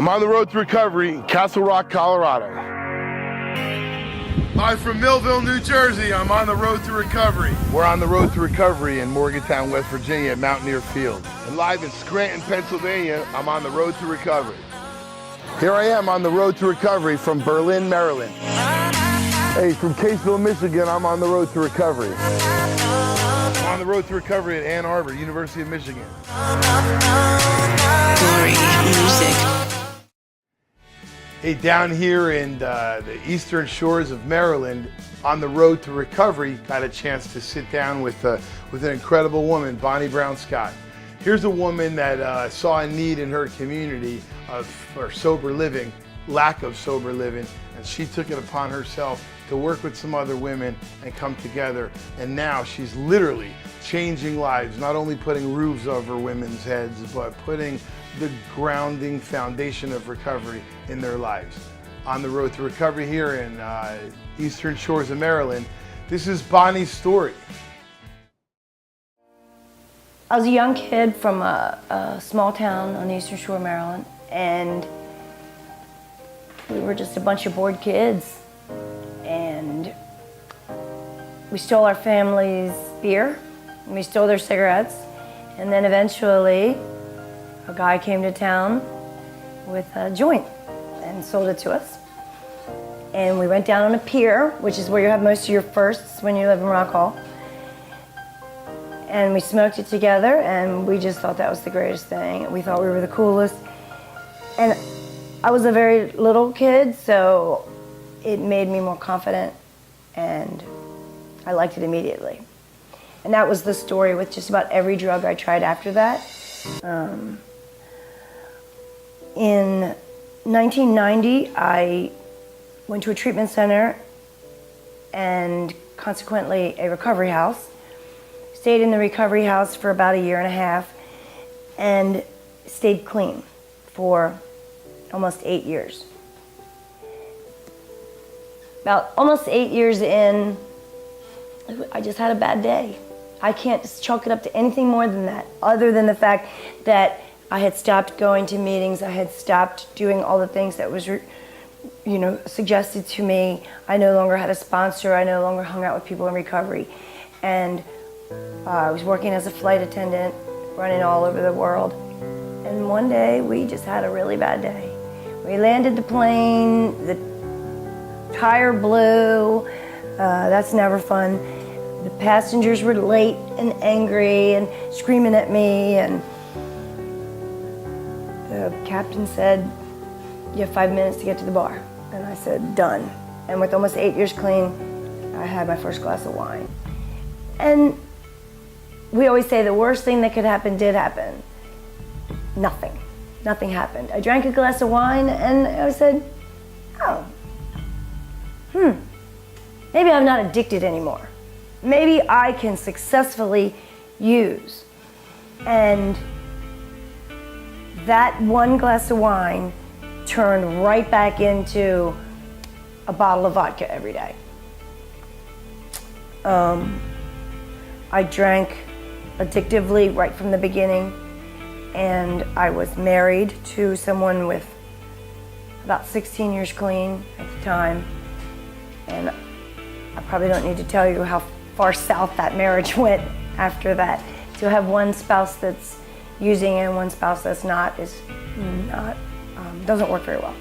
I'm on the road to recovery in Castle Rock, Colorado. Live from Millville, New Jersey, I'm on the road to recovery. We're on the road to recovery in Morgantown, West Virginia at Mountaineer Field. And live in Scranton, Pennsylvania, I'm on the road to recovery. Here I am on the road to recovery from Berlin, Maryland. Hey, from Caseville, Michigan, I'm on the road to recovery. I'm on the road to recovery at Ann Arbor, University of Michigan. Glory music. Hey, down here in the eastern shores of Maryland, on the road to recovery, got a chance to sit down with an incredible woman, Bonnie Brown Scott. Here's a woman that saw a need in her community for sober living, lack of sober living, and she took it upon herself to work with some other women and come together. And now she's literally changing lives, not only putting roofs over women's heads, but putting the grounding foundation of recovery in their lives. On the road to recovery here in eastern shores of Maryland, this is Bonnie's story. I was a young kid from a small town on the eastern shore of Maryland, and we were just a bunch of bored kids, and we stole our family's beer, and we stole their cigarettes, and then eventually a guy came to town with a joint and sold it to us. And we went down on a pier, which is where you have most of your firsts when you live in Rock Hall. And we smoked it together, and we just thought that was the greatest thing. We thought we were the coolest. And I was a very little kid, so it made me more confident, and I liked it immediately. And that was the story with just about every drug I tried after that. In 1990, I went to a treatment center and consequently a recovery house. Stayed in the recovery house for about a year and a half and stayed clean for almost 8 years. About almost 8 years in, I just had a bad day. I can't chalk it up to anything more than that, other than the fact that I had stopped going to meetings, I had stopped doing all the things that was, suggested to me. I no longer had a sponsor, I no longer hung out with people in recovery. And I was working as a flight attendant, running all over the world. And one day, we just had a really bad day. We landed the plane, the tire blew, that's never fun. The passengers were late and angry and screaming at me, and the captain said, "You have 5 minutes to get to the bar." And I said, "Done." And with almost 8 years clean, I had my first glass of wine. And we always say the worst thing that could happen did happen. Nothing. Nothing happened. I drank a glass of wine and I said, maybe I'm not addicted anymore. Maybe I can successfully use. And that one glass of wine turned right back into a bottle of vodka every day. I drank addictively right from the beginning, and I was married to someone with about 16 years clean at the time, and I probably don't need to tell you how far south that marriage went after that. To have one spouse that's using and one spouse that's not is not, doesn't work very well.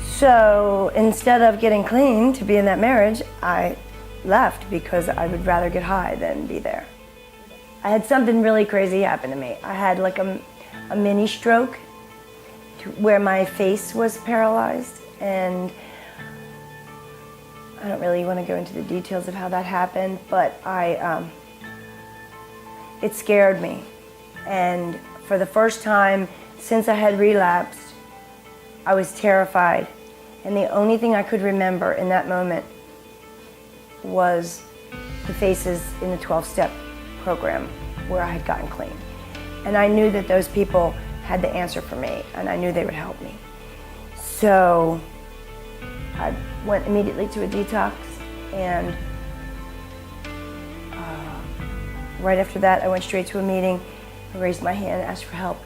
So instead of getting clean to be in that marriage, I left because I would rather get high than be there. I had something really crazy happen to me. I had like a mini stroke where my face was paralyzed, and I don't really want to go into the details of how that happened, but it scared me. And for the first time since I had relapsed, I was terrified. And the only thing I could remember in that moment was the faces in the 12-step program where I had gotten clean. And I knew that those people had the answer for me, and I knew they would help me. So I went immediately to a detox, and right after that I went straight to a meeting. I raised my hand, asked for help,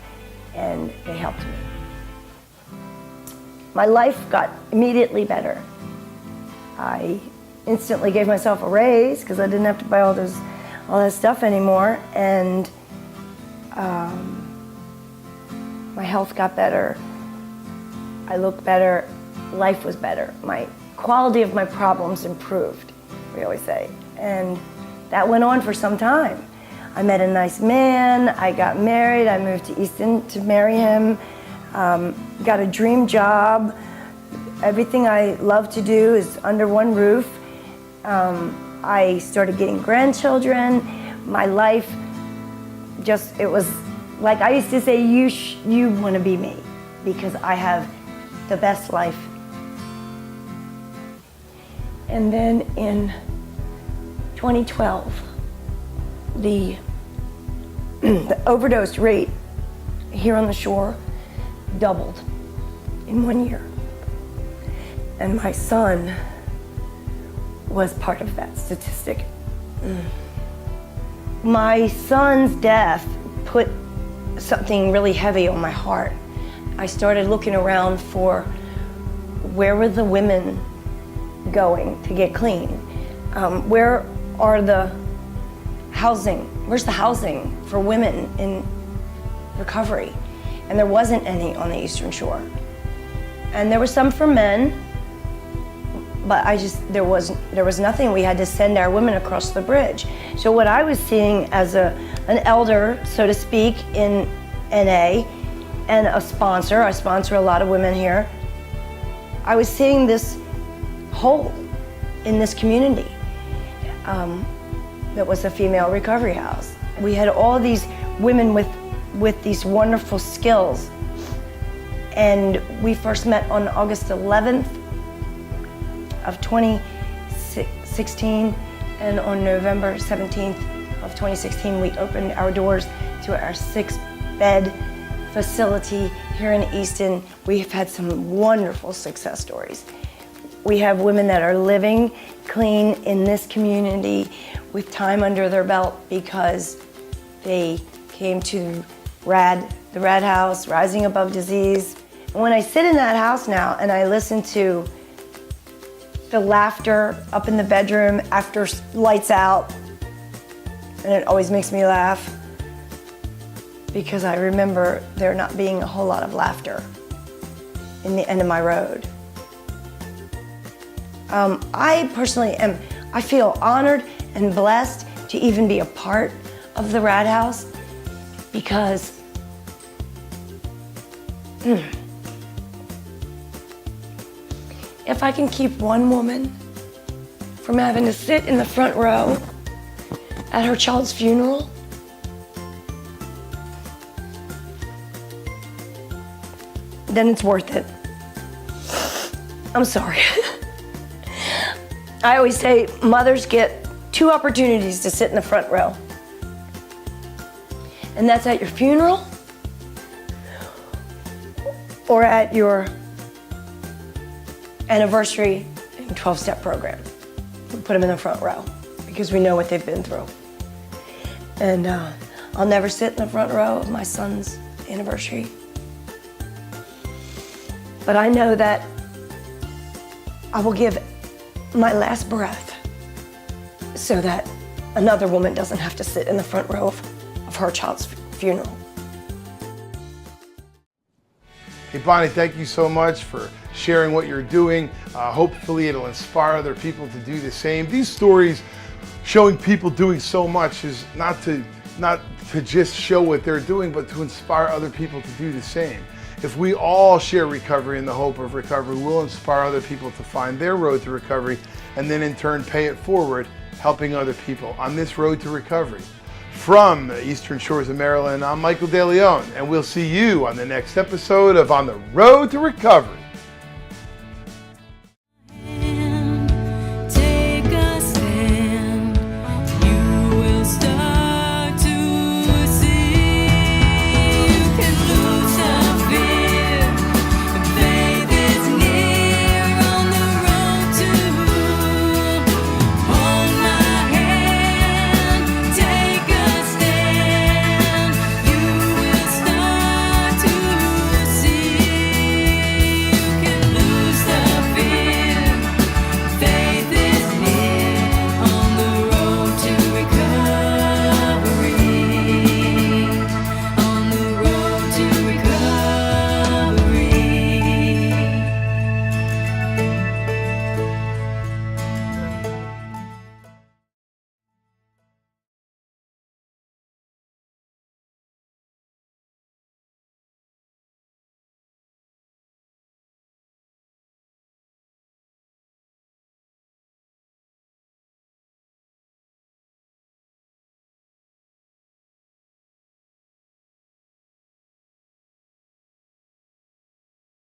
and they helped me. My life got immediately better. I instantly gave myself a raise because I didn't have to buy all that stuff anymore, and my health got better. I looked better. Life was better. My quality of my problems improved, we always say, and that went on for some time. I met a nice man, I got married, I moved to Easton to marry him, got a dream job. Everything I love to do is under one roof. I started getting grandchildren. My life it was like I used to say, you want to be me, because I have the best life. And then in 2012, the overdose rate here on the shore doubled in 1 year. And my son was part of that statistic. My son's death put something really heavy on my heart. I started looking around for where were the women going to get clean? Where are the housing? Where's the housing for women in recovery? And there wasn't any on the Eastern Shore. And there were some for men, but there was nothing. We had to send our women across the bridge. So what I was seeing as an elder, so to speak, in NA, and a sponsor, I sponsor a lot of women here, I was seeing this hole in this community that was a female recovery house. We had all these women with these wonderful skills, and we first met on August 11th of 2016, and on November 17th of 2016 we opened our doors to our 6-bed facility here in Easton. We've had some wonderful success stories. We have women that are living clean in this community with time under their belt because they came to the Rad House, Rising Above Disease. And when I sit in that house now and I listen to the laughter up in the bedroom after lights out, and it always makes me laugh because I remember there not being a whole lot of laughter in the end of my road. I personally I feel honored and blessed to even be a part of the Rad House because if I can keep one woman from having to sit in the front row at her child's funeral, then it's worth it. I'm sorry. I always say mothers get 2 opportunities to sit in the front row. And that's at your funeral or at your anniversary and 12-step program. We put them in the front row because we know what they've been through. And I'll never sit in the front row of my son's anniversary. But I know that I will give my last breath so that another woman doesn't have to sit in the front row of her child's funeral. Hey Bonnie, thank you so much for sharing what you're doing. Hopefully it'll inspire other people to do the same. These stories showing people doing so much is not to just show what they're doing, but to inspire other people to do the same. If we all share recovery and the hope of recovery, we'll inspire other people to find their road to recovery and then in turn pay it forward, helping other people on this road to recovery. From the Eastern Shores of Maryland, I'm Michael De Leon, and we'll see you on the next episode of On the Road to Recovery.